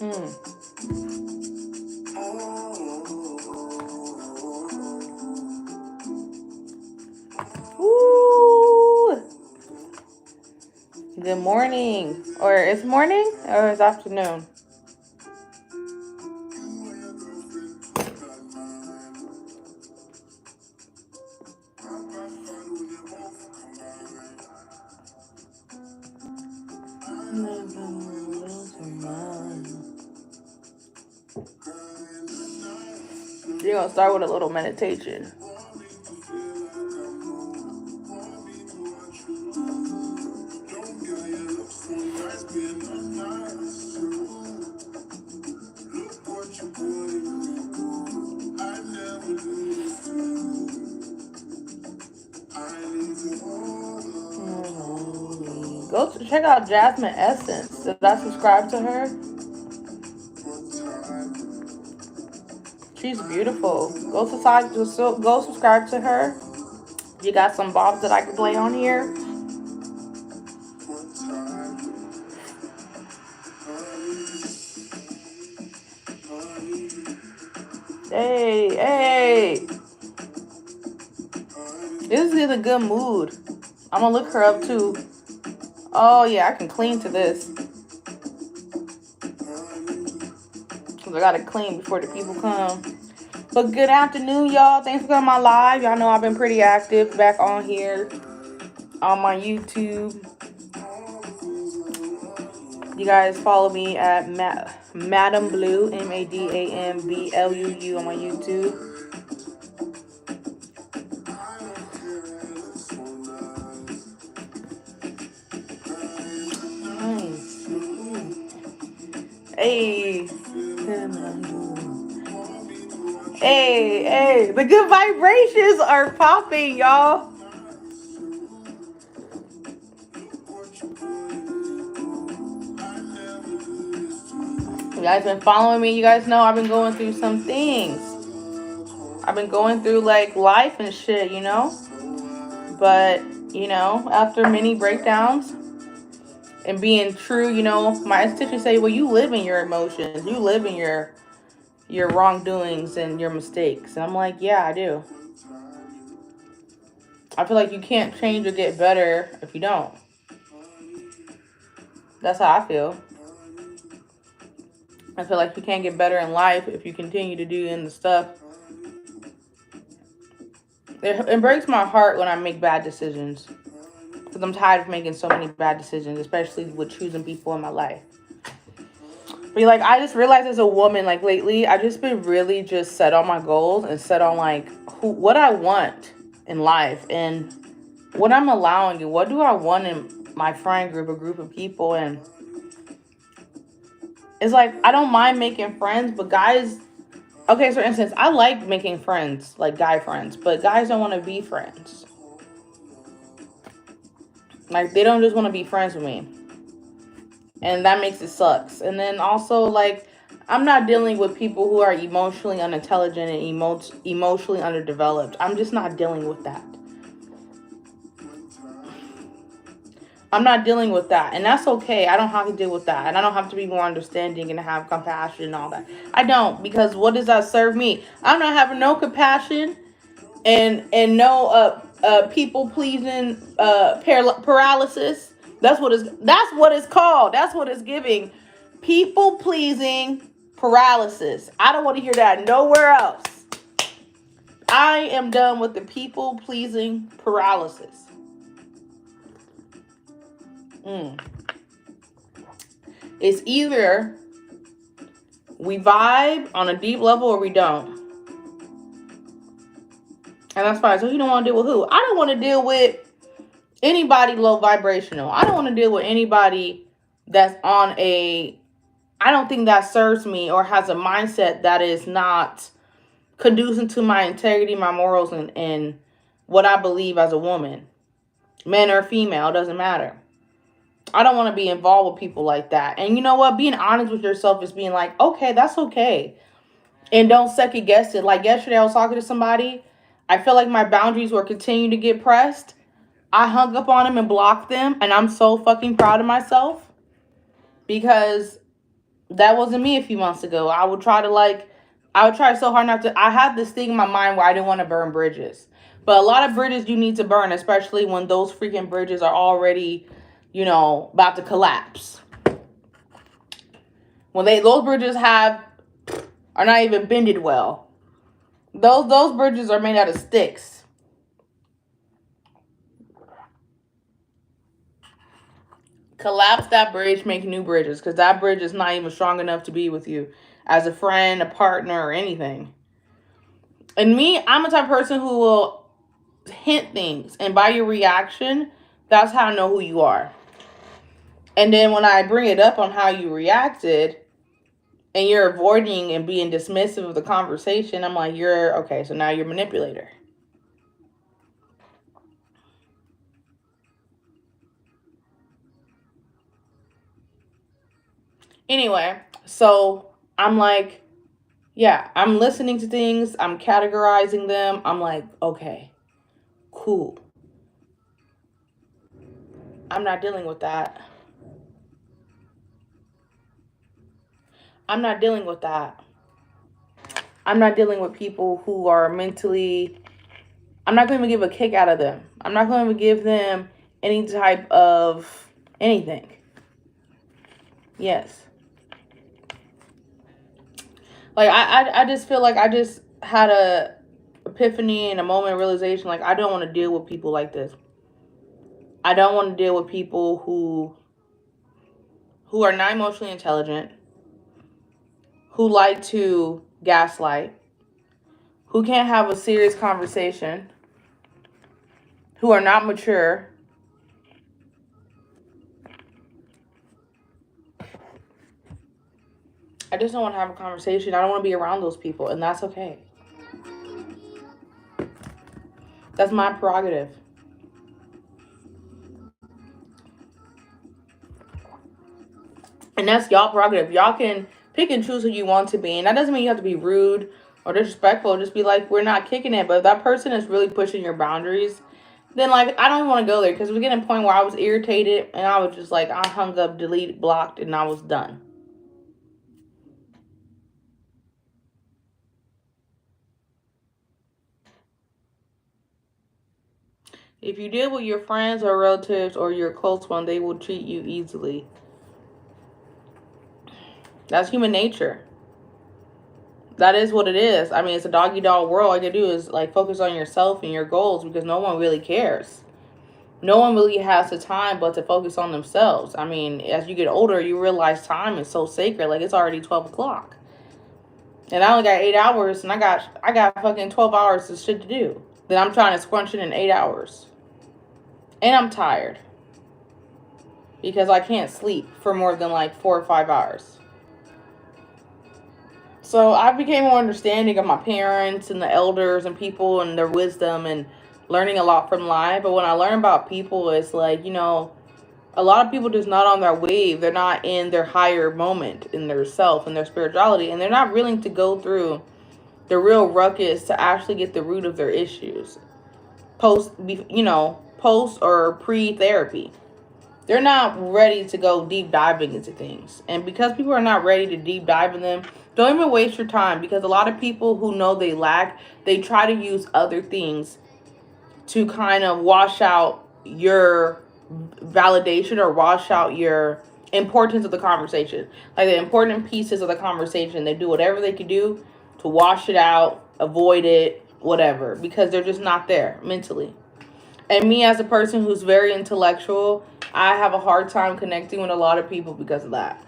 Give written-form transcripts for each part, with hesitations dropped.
Woo! Good morning. Or it's morning or it's afternoon? You're gonna start with a little meditation. Go check out Jasmine Essence. Did I subscribe to her? She's beautiful. Go subscribe to her. You got some bobs that I can play on here. Hey. This is a good mood. I'm gonna look her up too. Oh yeah, I can clean to this. Cause I gotta clean before the people come. But good afternoon, y'all. Thanks for coming on my live. Y'all know I've been pretty active back on here on my YouTube. You guys follow me at Madam Bluu, MADAMBLUU on my YouTube. Nice. Hey, the good vibrations are popping, y'all. You guys been following me. You guys know I've been going through some things. I've been going through like life and shit, you know. But, you know, after many breakdowns and being true, you know, my esthetician say, well, you live in your emotions. You live in your wrongdoings and your mistakes. And I'm like, yeah, I do. I feel like you can't change or get better if you don't. That's how I feel. I feel like you can't get better in life if you continue to do the stuff. It breaks my heart when I make bad decisions. Because I'm tired of making so many bad decisions, especially with choosing people in my life. But like, I just realized as a woman, like lately, I've just been really just set on my goals and set on like what I want in life and what I'm allowing and what do I want in my friend group, a group of people. And it's like, I don't mind making friends, but guys, okay, so for instance, I like making friends, like guy friends, but guys don't want to be friends. Like, they don't just want to be friends with me. And that makes it sucks. And then also, like, I'm not dealing with people who are emotionally unintelligent and emotionally underdeveloped. I'm just not dealing with that. I'm not dealing with that. And that's okay. I don't have to deal with that. And I don't have to be more understanding and have compassion and all that. I don't. Because what does that serve me? I'm not having no compassion and no people pleasing paralysis. That's what it's called. That's what it's giving. People pleasing paralysis. I don't want to hear that nowhere else. I am done with the people pleasing paralysis. It's either we vibe on a deep level or we don't. And that's fine. So you don't want to deal with who? I don't want to deal with anybody low vibrational. I don't want to deal with anybody that's on I don't think that serves me or has a mindset that is not conducive to my integrity, my morals, and what I believe as a woman. Man or female, doesn't matter. I don't want to be involved with people like that. And you know what? Being honest with yourself is being like, okay, that's okay. And don't second guess it. Like yesterday I was talking to somebody. I feel like my boundaries were continuing to get pressed. I hung up on them and blocked them. And I'm so fucking proud of myself. Because That wasn't me a few months ago. I would try to like, I would try so hard not to. I had this thing in my mind where I didn't want to burn bridges. But a lot of bridges you need to burn, especially when those freaking bridges are already, about to collapse. When those bridges are not even bended well. Those bridges are made out of sticks. Collapse that bridge, make new bridges, because that bridge is not even strong enough to be with you as a friend, a partner, or anything. And me, I'm a type of person who will hint things, and by your reaction, that's how I know who you are. And then when I bring it up on how you reacted, and you're avoiding and being dismissive of the conversation, I'm like, okay, so now you're a manipulator. Anyway, so I'm like, yeah, I'm listening to things, I'm categorizing them. I'm like, okay, cool. I'm not dealing with that. I'm not dealing with that. I'm not dealing with people who are mentally, I'm not going to give a kick out of them. I'm not going to give them any type of anything. Yes. Like, I just feel like I just had a epiphany and a moment of realization. Like, I don't want to deal with people like this. I don't want to deal with people who are not emotionally intelligent, who like to gaslight, who can't have a serious conversation, who are not mature. I just don't want to have a conversation. I don't want to be around those people, and that's okay. That's my prerogative. And that's y'all prerogative. Y'all can pick and choose who you want to be. And that doesn't mean you have to be rude or disrespectful. Just be like, we're not kicking it. But if that person is really pushing your boundaries, then like, I don't even want to go there. Because we get to a point where I was irritated and I was just like, I hung up, delete, blocked, and I was done. If you deal with your friends or relatives or your close one, they will treat you easily. That's human nature. That is what it is. I mean, it's a dog-eat-dog world. All you do is like focus on yourself and your goals because no one really cares. No one really has the time but to focus on themselves. I mean, as you get older, you realize time is so sacred. Like, it's already 12 o'clock. And I only got 8 hours, and I got fucking 12 hours of shit to do. Then I'm trying to scrunch it in 8 hours. And I'm tired. Because I can't sleep for more than like 4 or 5 hours. So I became more understanding of my parents and the elders and people and their wisdom and learning a lot from life. But when I learn about people, it's like, a lot of people just not on their wave. They're not in their higher moment in their self and their spirituality. And they're not willing to go through the real ruckus to actually get the root of their issues. Post or pre-therapy. They're not ready to go deep diving into things. And because people are not ready to deep dive in them, don't even waste your time. Because a lot of people who know they lack, they try to use other things to kind of wash out your validation or wash out your importance of the conversation. Like the important pieces of the conversation, they do whatever they can do to wash it out, avoid it, whatever. Because they're just not there mentally. And me as a person who's very intellectual, I have a hard time connecting with a lot of people because of that.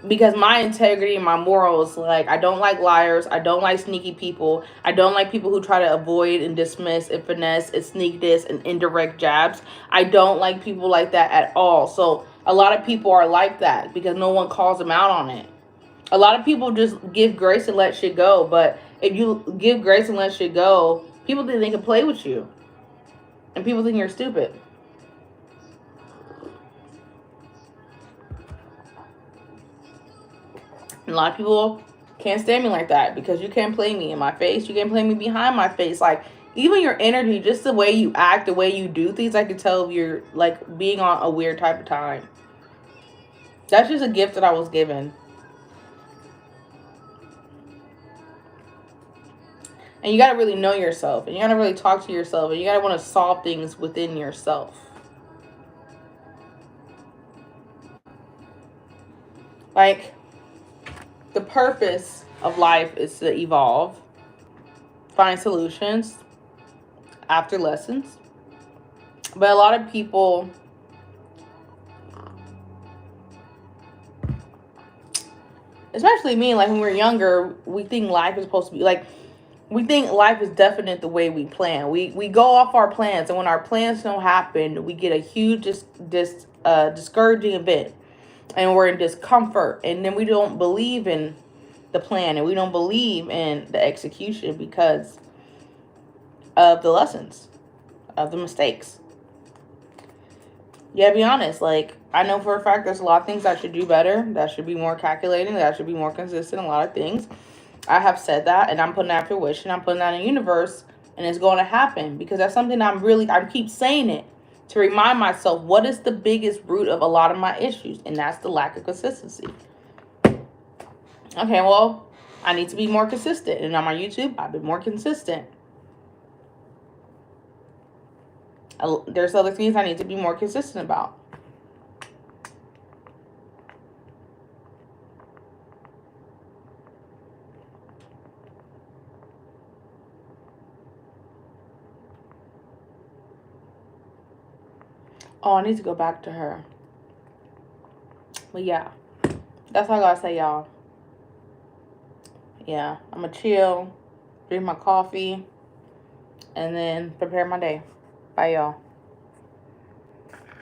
Because my integrity and my morals, like, I don't like liars. I don't like sneaky people. I don't like people who try to avoid and dismiss and finesse and sneak this and indirect jabs. I don't like people like that at all. So a lot of people are like that because no one calls them out on it. A lot of people just give grace and let shit go. But if you give grace and let shit go, people think they can play with you. And people think you're stupid. And a lot of people can't stand me like that because you can't play me in my face. You can't play me behind my face. Like, even your energy, just the way you act, the way you do things, I can tell if you're, like, being on a weird type of time. That's just a gift that I was given. And you got to really know yourself. And you got to really talk to yourself. And you got to want to solve things within yourself. Like, the purpose of life is to evolve, find solutions after lessons. But a lot of people, especially me, like when we were younger, we think life is supposed to be like, we think life is definite the way we plan. We go off our plans, and when our plans don't happen, we get a huge discouraging event, and we're in discomfort, and then we don't believe in the plan, and we don't believe in the execution because of the lessons, of the mistakes. Yeah, to be honest, like, I know for a fact there's a lot of things I should do better, that should be more calculating, that should be more consistent, a lot of things. I have said that, and I'm putting that to fruition. I'm putting that in the universe, and it's going to happen because that's something I keep saying it to remind myself what is the biggest root of a lot of my issues, and that's the lack of consistency. Okay, well, I need to be more consistent, and on my YouTube, I've been more consistent. There's other things I need to be more consistent about. Oh, I need to go back to her. But yeah, that's all I gotta say, y'all. Yeah, I'm gonna chill, drink my coffee, and then prepare my day. Bye, y'all.